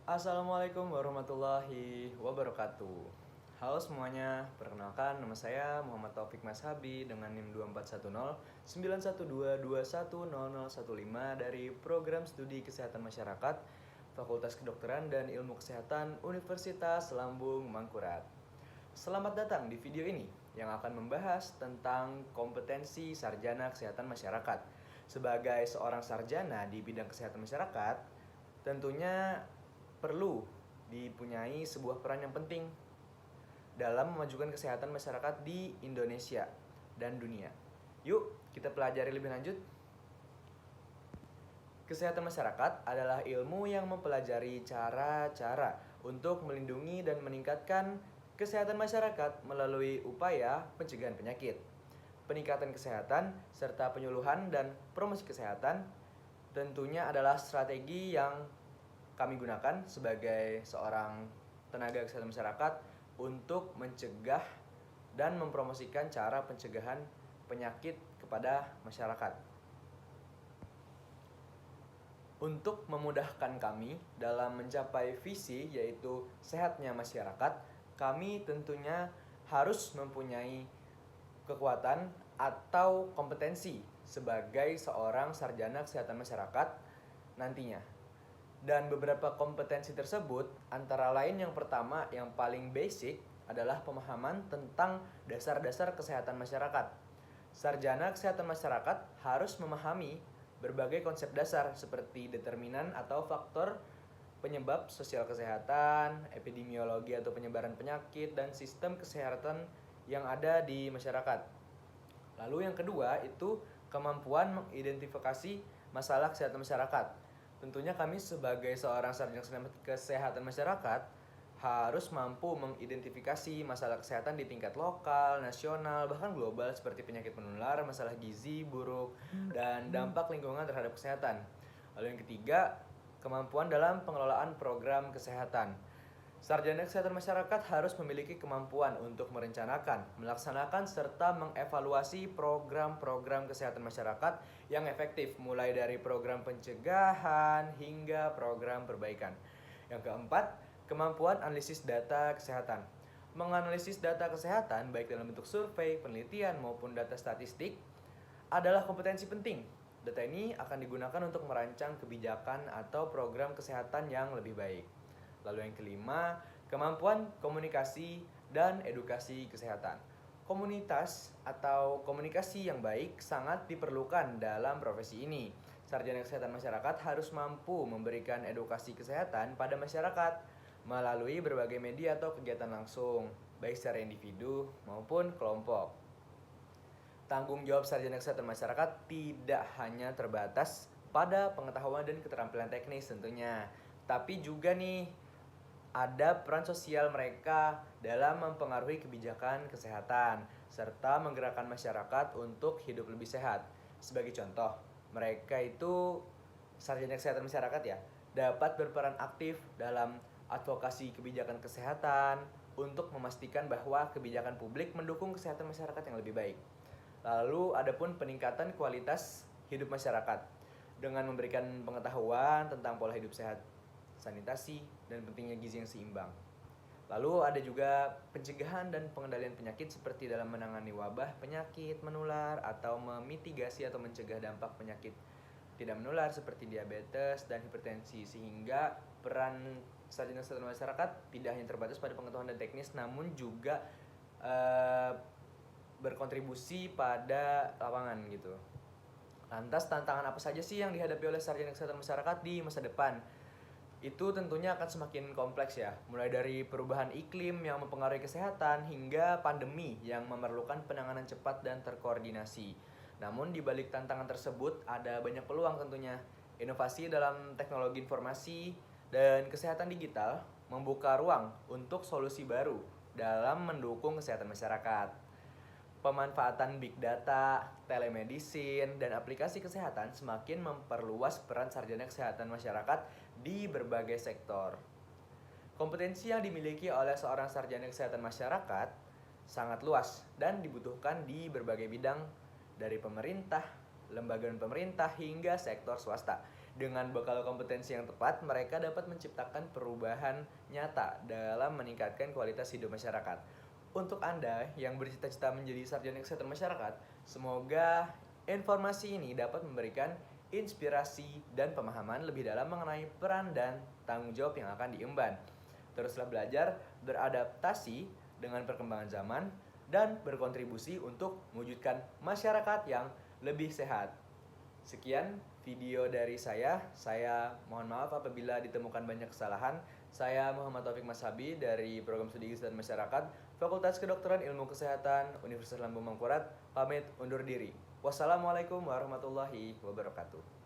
Assalamualaikum warahmatullahi wabarakatuh. Halo semuanya, perkenalkan nama saya Muhammad Taufik Mashabi dengan NIM 24109122100015 dari Program Studi Kesehatan Masyarakat Fakultas Kedokteran dan Ilmu Kesehatan Universitas Lambung Mangkurat. Selamat datang di video ini yang akan membahas tentang kompetensi sarjana kesehatan masyarakat. Sebagai seorang sarjana di bidang kesehatan masyarakat, tentunya perlu dipunyai sebuah peran yang penting dalam memajukan kesehatan masyarakat di Indonesia dan dunia. Yuk, kita pelajari lebih lanjut. Kesehatan masyarakat adalah ilmu yang mempelajari cara-cara untuk melindungi dan meningkatkan kesehatan masyarakat melalui upaya pencegahan penyakit, peningkatan kesehatan, serta penyuluhan dan promosi kesehatan. Tentunya adalah strategi yang kami gunakan sebagai seorang tenaga kesehatan masyarakat untuk mencegah dan mempromosikan cara pencegahan penyakit kepada masyarakat. Untuk memudahkan kami dalam mencapai visi yaitu sehatnya masyarakat, kami tentunya harus mempunyai kekuatan atau kompetensi sebagai seorang sarjana kesehatan masyarakat nantinya. Dan beberapa kompetensi tersebut antara lain yang pertama yang paling basic adalah pemahaman tentang dasar-dasar kesehatan masyarakat. Sarjana kesehatan masyarakat harus memahami berbagai konsep dasar seperti determinan atau faktor penyebab sosial kesehatan, epidemiologi atau penyebaran penyakit, dan sistem kesehatan yang ada di masyarakat. Lalu yang kedua itu kemampuan mengidentifikasi masalah kesehatan masyarakat. Tentunya kami sebagai seorang sarjana kesehatan masyarakat harus mampu mengidentifikasi masalah kesehatan di tingkat lokal, nasional, bahkan global seperti penyakit menular, masalah gizi buruk, dan dampak lingkungan terhadap kesehatan. Lalu yang ketiga, kemampuan dalam pengelolaan program kesehatan. Sarjana kesehatan masyarakat harus memiliki kemampuan untuk merencanakan, melaksanakan, serta mengevaluasi program-program kesehatan masyarakat yang efektif, mulai dari program pencegahan hingga program perbaikan. Yang keempat, kemampuan analisis data kesehatan. Menganalisis data kesehatan, baik dalam bentuk survei, penelitian, maupun data statistik, adalah kompetensi penting. Data ini akan digunakan untuk merancang kebijakan atau program kesehatan yang lebih baik. Lalu yang kelima, kemampuan komunikasi dan edukasi kesehatan. Komunitas atau komunikasi yang baik sangat diperlukan dalam profesi ini. Sarjana kesehatan masyarakat harus mampu memberikan edukasi kesehatan pada masyarakat melalui berbagai media atau kegiatan langsung, baik secara individu maupun kelompok. Tanggung jawab sarjana kesehatan masyarakat tidak hanya terbatas pada pengetahuan dan keterampilan teknis tentunya, tapi juga nih ada peran sosial mereka dalam mempengaruhi kebijakan kesehatan serta menggerakkan masyarakat untuk hidup lebih sehat. Sebagai contoh, mereka itu sarjana kesehatan masyarakat ya, dapat berperan aktif dalam advokasi kebijakan kesehatan untuk memastikan bahwa kebijakan publik mendukung kesehatan masyarakat yang lebih baik. Lalu adapun peningkatan kualitas hidup masyarakat dengan memberikan pengetahuan tentang pola hidup sehat, sanitasi, dan pentingnya gizi yang seimbang. Lalu ada juga pencegahan dan pengendalian penyakit seperti dalam menangani wabah penyakit menular atau memitigasi atau mencegah dampak penyakit tidak menular seperti diabetes dan hipertensi, sehingga peran sarjana kesehatan masyarakat tidak hanya terbatas pada pengetahuan dan teknis namun juga berkontribusi pada lapangan gitu. Lantas tantangan apa saja sih yang dihadapi oleh sarjana kesehatan masyarakat di masa depan? Itu tentunya akan semakin kompleks ya, mulai dari perubahan iklim yang mempengaruhi kesehatan hingga pandemi yang memerlukan penanganan cepat dan terkoordinasi. Namun di balik tantangan tersebut ada banyak peluang tentunya. Inovasi dalam teknologi informasi dan kesehatan digital membuka ruang untuk solusi baru dalam mendukung kesehatan masyarakat. Pemanfaatan big data, telemedicine, dan aplikasi kesehatan semakin memperluas peran sarjana kesehatan masyarakat di berbagai sektor. Kompetensi yang dimiliki oleh seorang sarjana kesehatan masyarakat sangat luas dan dibutuhkan di berbagai bidang, dari pemerintah, lembaga pemerintah, hingga sektor swasta. Dengan bekal kompetensi yang tepat, mereka dapat menciptakan perubahan nyata dalam meningkatkan kualitas hidup masyarakat. Untuk Anda yang bercita-cita menjadi sarjana kesehatan masyarakat, semoga informasi ini dapat memberikan inspirasi dan pemahaman lebih dalam mengenai peran dan tanggung jawab yang akan diemban. Teruslah belajar, beradaptasi dengan perkembangan zaman, dan berkontribusi untuk mewujudkan masyarakat yang lebih sehat. Sekian video dari saya. Saya mohon maaf apabila ditemukan banyak kesalahan. Saya Muhammad Taufik Mashabi dari Program Studi Gizi dan Masyarakat, Fakultas Kedokteran Ilmu Kesehatan, Universitas Lambung Mangkurat, pamit undur diri. Wassalamualaikum warahmatullahi wabarakatuh.